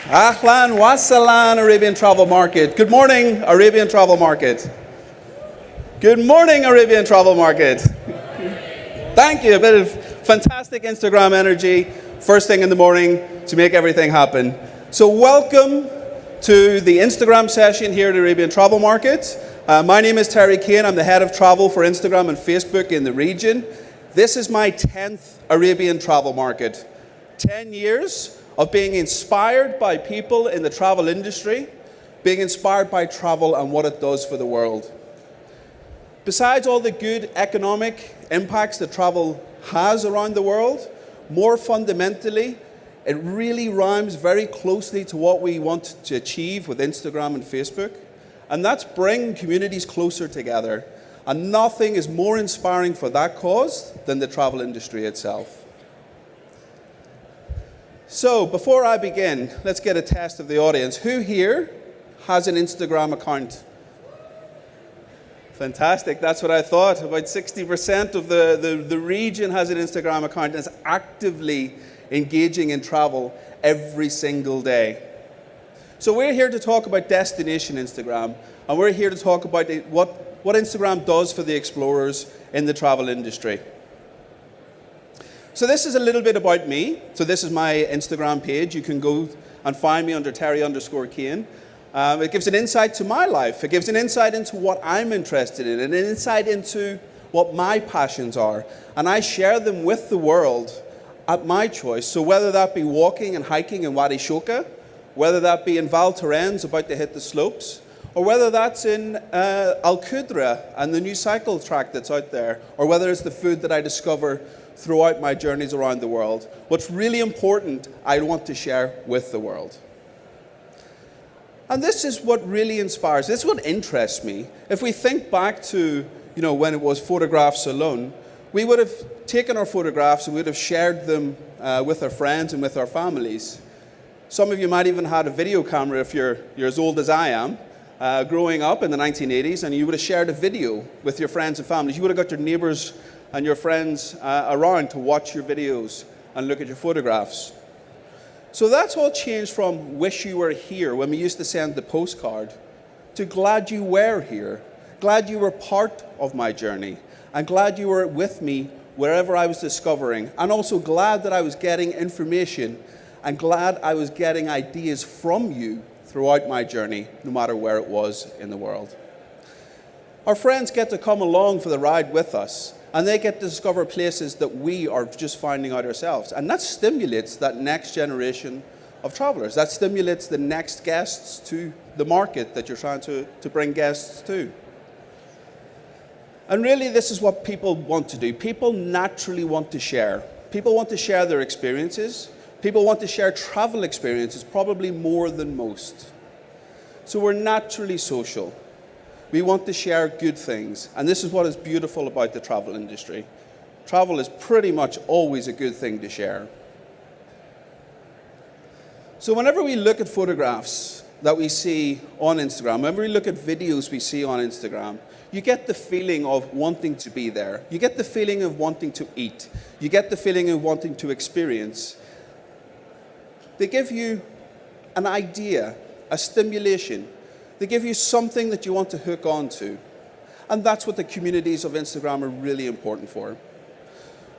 Ahlan wasalan, Arabian Travel Market. Good morning, Arabian Travel Market. Good morning, Arabian Travel Market. Thank you. A bit of fantastic Instagram energy first thing in the morning to make everything happen. So welcome to the Instagram session here at Arabian Travel Market. My name is Terry Kane. I'm the head of travel for Instagram and Facebook in the region. This is my 10th Arabian Travel Market. 10 years of being inspired by people in the travel industry, being inspired by travel and what it does for the world. Besides all the good economic impacts that travel has around the world, more fundamentally, it really rhymes very closely to what we want to achieve with Instagram and Facebook, and that's bring communities closer together. And nothing is more inspiring for that cause than the travel industry itself. So, before I begin, let's get a test of the audience. Who here has an Instagram account? Fantastic, that's what I thought. About 60% of the region has an Instagram account and is actively engaging in travel every single day. So we're here to talk about Destination Instagram, and we're here to talk about what Instagram does for the explorers in the travel industry. So this is a little bit about me. So this is my Instagram page. You can go and find me under Terry_Kane. It gives an insight to my life. It gives an insight into what I'm interested in, and an insight into what my passions are. And I share them with the world at my choice. So whether that be walking and hiking in Wadi Shoka, whether that be in Val Thorens about to hit the slopes, or whether that's in Al Qudra and the new cycle track that's out there, or whether it's the food that I discover throughout my journeys around the world. What's really important, I want to share with the world. And this is what really inspires, this is what interests me. If we think back to, when it was photographs alone, we would have taken our photographs and we would have shared them with our friends and with our families. Some of you might even have had a video camera if you're as old as I am, growing up in the 1980s, and you would have shared a video with your friends and families. You would have got your neighbors and your friends around to watch your videos and look at your photographs. So that's all changed from wish you were here, when we used to send the postcard, to glad you were here, glad you were part of my journey, and glad you were with me wherever I was discovering, and also glad that I was getting information and glad I was getting ideas from you throughout my journey, no matter where it was in the world. Our friends get to come along for the ride with us, and they get to discover places that we are just finding out ourselves. And that stimulates that next generation of travelers. That stimulates the next guests to the market that you're trying to bring guests to. And really, this is what people want to do. People naturally want to share. People want to share their experiences. People want to share travel experiences, probably more than most. So we're naturally social. We want to share good things, and this is what is beautiful about the travel industry. Travel is pretty much always a good thing to share. So whenever we look at photographs that we see on Instagram, whenever we look at videos we see on Instagram, you get the feeling of wanting to be there. You get the feeling of wanting to eat. You get the feeling of wanting to experience. They give you an idea, a stimulation. They give you something that you want to hook onto. And that's what the communities of Instagram are really important for.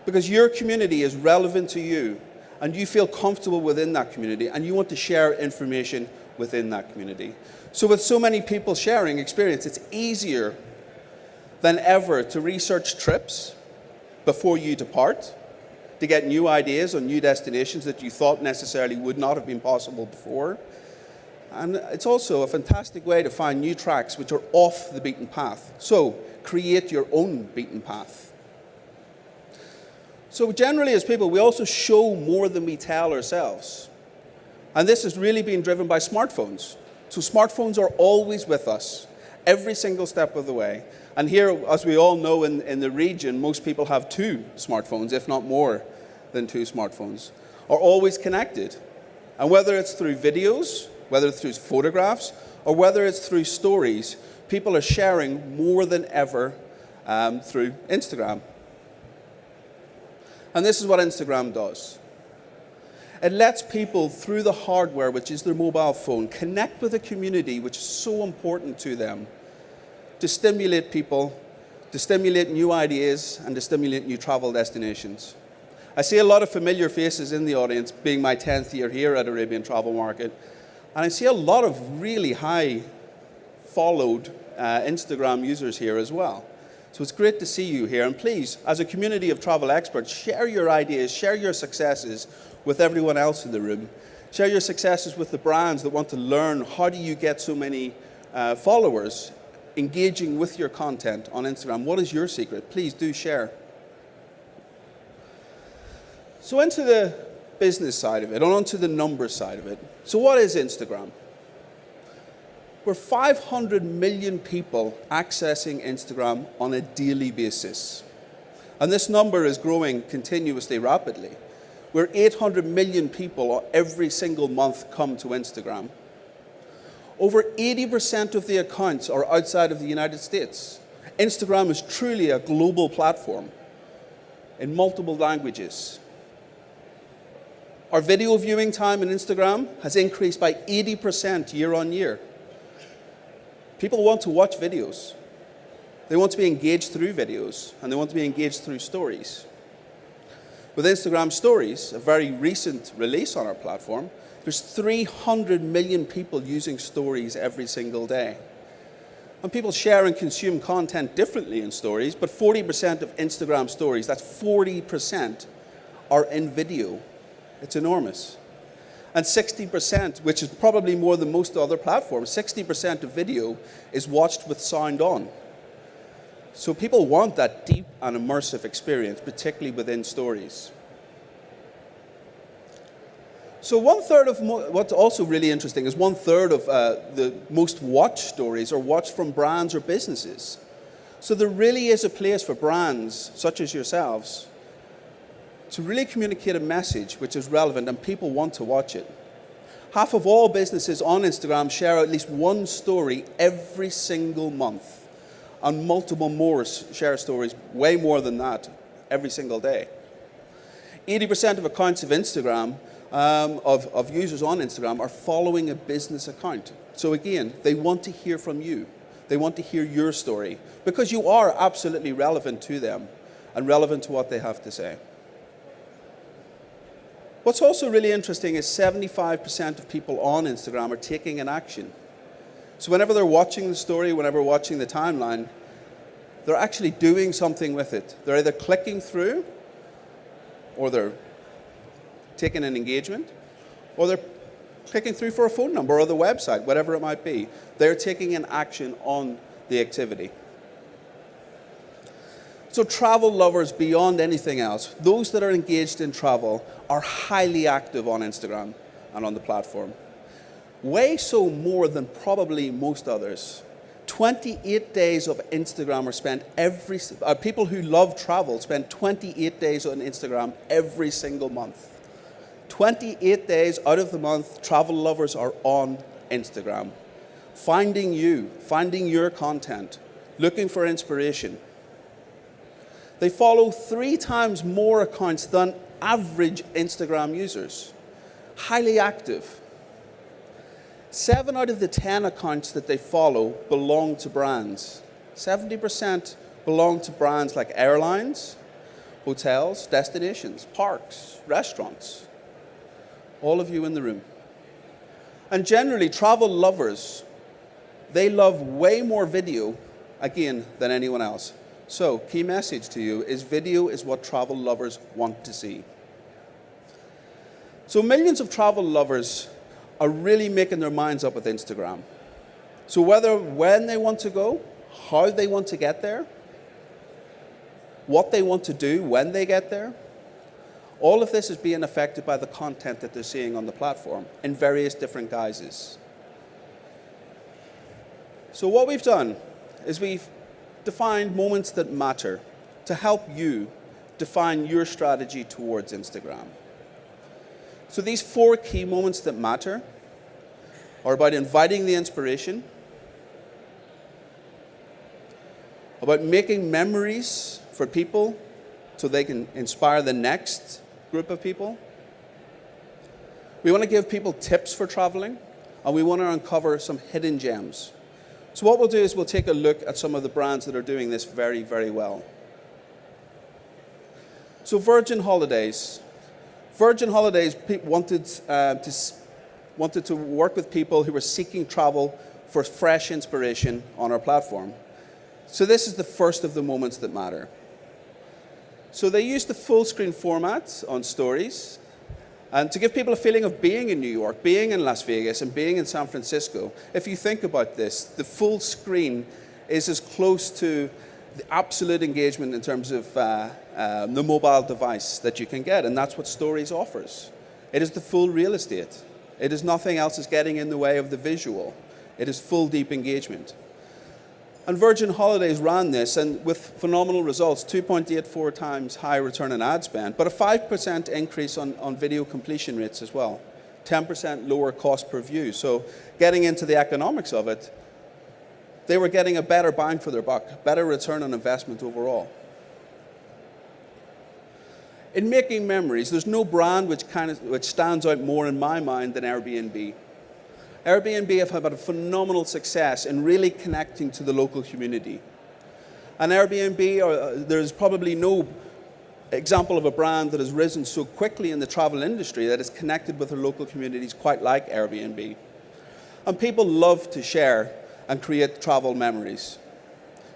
Because your community is relevant to you, and you feel comfortable within that community, and you want to share information within that community. So with so many people sharing experience, it's easier than ever to research trips before you depart, to get new ideas on new destinations that you thought necessarily would not have been possible before. And it's also a fantastic way to find new tracks which are off the beaten path. So create your own beaten path. So generally as people, we also show more than we tell ourselves. And this has really been driven by smartphones. So smartphones are always with us, every single step of the way. And here, as we all know in the region, most people have 2 smartphones, if not more than 2 smartphones, are always connected. And whether it's through videos, whether it's through photographs, or whether it's through stories, people are sharing more than ever through Instagram. And this is what Instagram does. It lets people, through the hardware, which is their mobile phone, connect with a community which is so important to them, to stimulate people, to stimulate new ideas, and to stimulate new travel destinations. I see a lot of familiar faces in the audience, being my 10th year here at Arabian Travel Market, and I see a lot of really high followed Instagram users here as well. So it's great to see you here, and please, as a community of travel experts, share your ideas, share your successes with everyone else in the room. Share your successes with the brands that want to learn how do you get so many followers engaging with your content on Instagram. What is your secret? Please do share. So into the business side of it, and onto the numbers side of it. So what is Instagram? We're 500 million people accessing Instagram on a daily basis. And this number is growing continuously rapidly. We're 800 million people every single month come to Instagram. Over 80% of the accounts are outside of the United States. Instagram is truly a global platform in multiple languages. Our video viewing time on Instagram has increased by 80% year on year. People want to watch videos. They want to be engaged through videos, and they want to be engaged through stories. With Instagram Stories, a very recent release on our platform, there's 300 million people using stories every single day. And people share and consume content differently in stories, but 40% of Instagram stories, that's 40%, are in video. It's enormous. And 60%, which is probably more than most other platforms, 60% of video is watched with sound on. So people want that deep and immersive experience, particularly within stories. So what's also really interesting is 1/3 of the most watched stories are watched from brands or businesses. So there really is a place for brands, such as yourselves, to really communicate a message which is relevant and people want to watch it. Half of all businesses on Instagram share at least one story every single month. And multiple more share stories, way more than that, every single day. 80% of accounts of Instagram, of users on Instagram, are following a business account. So again, they want to hear from you. They want to hear your story, because you are absolutely relevant to them and relevant to what they have to say. What's also really interesting is 75% of people on Instagram are taking an action. So whenever they're watching the story, whenever watching the timeline, they're actually doing something with it. They're either clicking through, or they're taking an engagement, or they're clicking through for a phone number or the website, whatever it might be. They're taking an action on the activity. So travel lovers, beyond anything else, those that are engaged in travel, are highly active on Instagram and on the platform. Way so more than probably most others. 28 days of Instagram are spent people who love travel spend 28 days on Instagram every single month. 28 days out of the month, travel lovers are on Instagram. Finding you, finding your content, looking for inspiration. They follow 3 times more accounts than average Instagram users. Highly active. 7 out of the 10 accounts that they follow belong to brands. 70% belong to brands like airlines, hotels, destinations, parks, restaurants. All of you in the room. And generally, travel lovers, they love way more video, again, than anyone else. So, key message to you is video is what travel lovers want to see. So millions of travel lovers are really making their minds up with Instagram. So when they want to go, how they want to get there, what they want to do when they get there, all of this is being affected by the content that they're seeing on the platform in various different guises. So what we've done is we've defined moments that matter to help you define your strategy towards Instagram. So these 4 key moments that matter are about inviting the inspiration, about making memories for people so they can inspire the next group of people, We want to give people tips for traveling, and we want to uncover some hidden gems. So what we'll do is we'll take a look at some of the brands that are doing this very, very well. So Virgin Holidays. Virgin Holidays wanted to work with people who were seeking travel for fresh inspiration on our platform. So this is the first of the moments that matter. So they used the full screen format on stories, and to give people a feeling of being in New York, being in Las Vegas, and being in San Francisco. If you think about this, the full screen is as close to the absolute engagement in terms of the mobile device that you can get, and that's what Stories offers. It is the full real estate. It is nothing else is getting in the way of the visual. It is full, deep engagement. And Virgin Holidays ran this, and with phenomenal results, 2.84 times higher return on ad spend, but a 5% increase on video completion rates as well, 10% lower cost per view. So getting into the economics of it, they were getting a better bang for their buck, better return on investment overall. In making memories, there's no brand which stands out more in my mind than Airbnb. Airbnb have had a phenomenal success in really connecting to the local community. And Airbnb, there's probably no example of a brand that has risen so quickly in the travel industry that is connected with their local communities quite like Airbnb. And people love to share and create travel memories.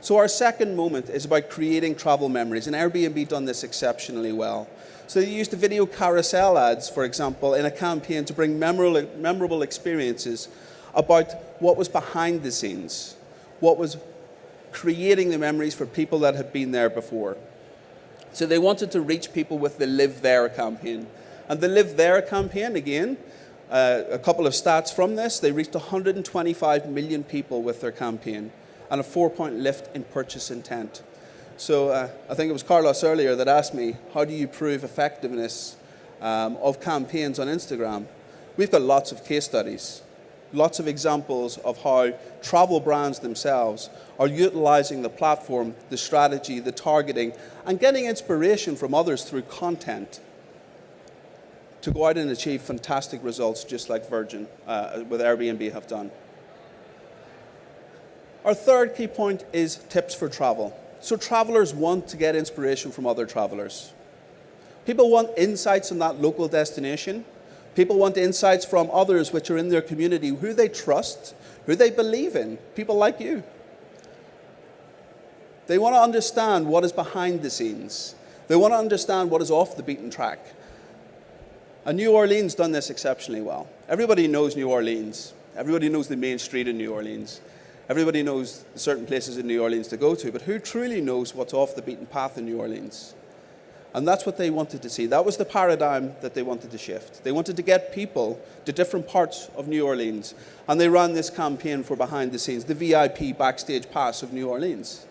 So our second moment is about creating travel memories, and Airbnb done this exceptionally well. So they used the video carousel ads, for example, in a campaign to bring memorable experiences about what was behind the scenes, what was creating the memories for people that had been there before. So they wanted to reach people with the Live There campaign. And the Live There campaign, again, a couple of stats from this, they reached 125 million people with their campaign, and a 4-point lift in purchase intent. So I think it was Carlos earlier that asked me, how do you prove effectiveness of campaigns on Instagram? We've got lots of case studies, lots of examples of how travel brands themselves are utilizing the platform, the strategy, the targeting, and getting inspiration from others through content to go out and achieve fantastic results just like Virgin with Airbnb have done. Our third key point is tips for travel. So travelers want to get inspiration from other travelers. People want insights on that local destination. People want insights from others which are in their community, who they trust, who they believe in, people like you. They want to understand what is behind the scenes. They want to understand what is off the beaten track. And New Orleans done this exceptionally well. Everybody knows New Orleans. Everybody knows the main street in New Orleans. Everybody knows certain places in New Orleans to go to, but who truly knows what's off the beaten path in New Orleans? And that's what they wanted to see. That was the paradigm that they wanted to shift. They wanted to get people to different parts of New Orleans, and they ran this campaign for behind the scenes, the VIP backstage pass of New Orleans.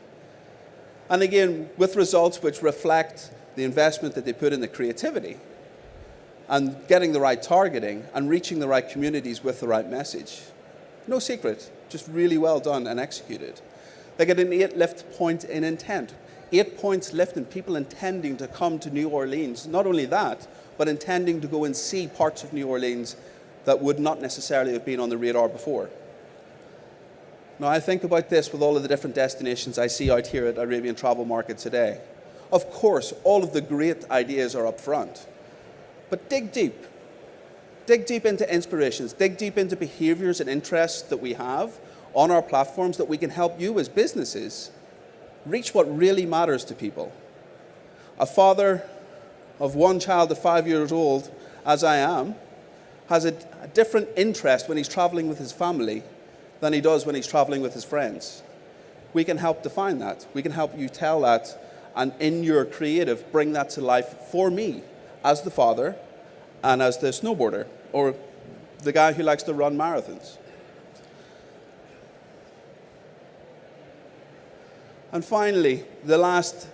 And again, with results which reflect the investment that they put in the creativity and getting the right targeting and reaching the right communities with the right message. No secret. Just really well done and executed. They get an 8 lift point in intent. 8 points lift in people intending to come to New Orleans. Not only that, but intending to go and see parts of New Orleans that would not necessarily have been on the radar before. Now I think about this with all of the different destinations I see out here at Arabian Travel Market today. Of course, all of the great ideas are up front, but dig deep. Dig deep into inspirations, dig deep into behaviors and interests that we have on our platforms that we can help you as businesses reach what really matters to people. A father of one child at 5 years old, as I am, has a different interest when he's traveling with his family than he does when he's traveling with his friends. We can help define that. We can help you tell that, and in your creative, bring that to life for me as the father and as the snowboarder, or the guy who likes to run marathons. And finally, the last,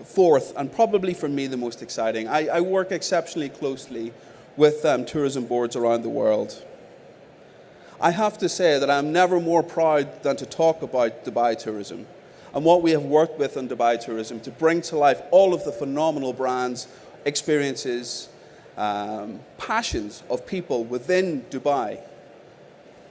fourth, and probably for me the most exciting, I work exceptionally closely with tourism boards around the world. I have to say that I'm never more proud than to talk about Dubai Tourism and what we have worked with on Dubai Tourism to bring to life all of the phenomenal brands, experiences, passions of people within Dubai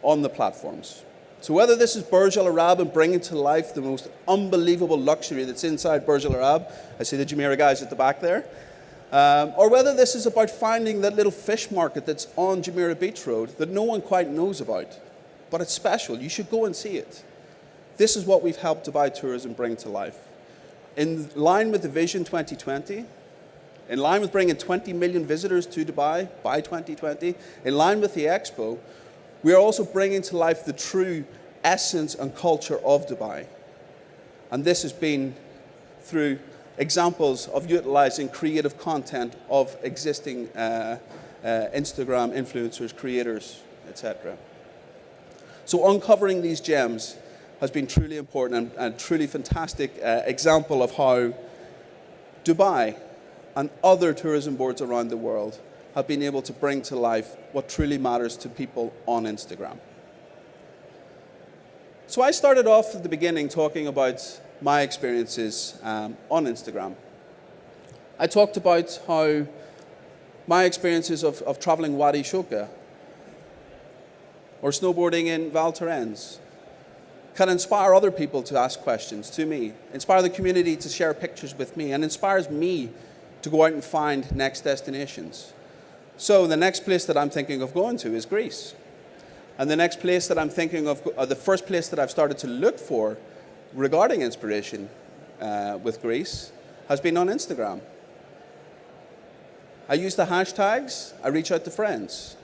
on the platforms. So whether this is Burj Al Arab and bringing to life the most unbelievable luxury that's inside Burj Al Arab, I see the Jumeirah guys at the back there, or whether this is about finding that little fish market that's on Jumeirah Beach Road that no one quite knows about, but it's special. You should go and see it. This is what we've helped Dubai Tourism bring to life. In line with the Vision 2020, in line with bringing 20 million visitors to Dubai by 2020, in line with the Expo, we are also bringing to life the true essence and culture of Dubai. And this has been through examples of utilizing creative content of existing Instagram influencers, creators, etc. So uncovering these gems has been truly important and truly fantastic example of how Dubai and other tourism boards around the world have been able to bring to life what truly matters to people on Instagram. So I started off at the beginning talking about my experiences on Instagram. I talked about how my experiences of traveling Wadi Shoka or snowboarding in Val Thorens can inspire other people to ask questions to me, inspire the community to share pictures with me, and inspires me to go out and find next destinations. So the next place that I'm thinking of going to is Greece. And the next place that I'm thinking of, the first place that I've started to look for regarding inspiration with Greece has been on Instagram. I use the hashtags, I reach out to friends.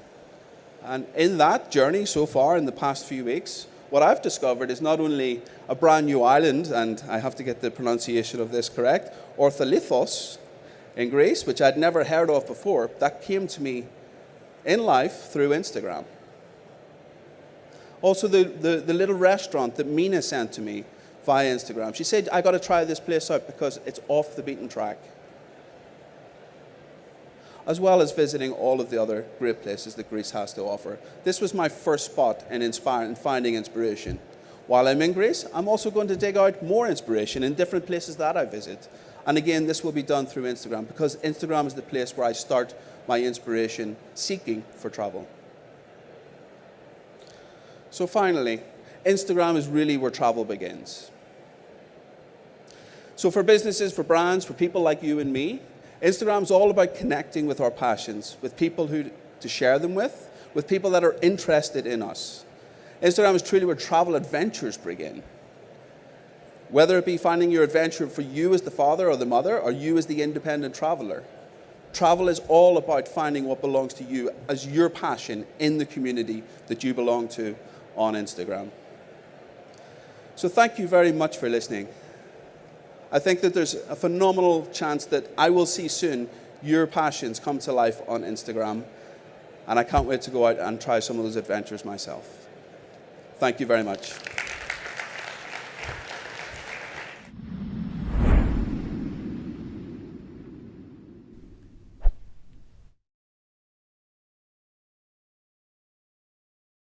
And in that journey so far in the past few weeks, what I've discovered is not only a brand new island, and I have to get the pronunciation of this correct, Orthalithos in Greece, which I'd never heard of before, that came to me in life through Instagram. Also the little restaurant that Mina sent to me via Instagram. She said, I got to try this place out because it's off the beaten track. As well as visiting all of the other great places that Greece has to offer. This was my first spot in finding inspiration. While I'm in Greece, I'm also going to dig out more inspiration in different places that I visit. And again, this will be done through Instagram because Instagram is the place where I start my inspiration seeking for travel. So finally, Instagram is really where travel begins. So for businesses, for brands, for people like you and me, Instagram is all about connecting with our passions, with people to share them with people that are interested in us. Instagram is truly where travel adventures begin. Whether it be finding your adventure for you as the father or the mother, or you as the independent traveler. Travel is all about finding what belongs to you as your passion in the community that you belong to on Instagram. So thank you very much for listening. I think that there's a phenomenal chance that I will see soon your passions come to life on Instagram, and I can't wait to go out and try some of those adventures myself. Thank you very much.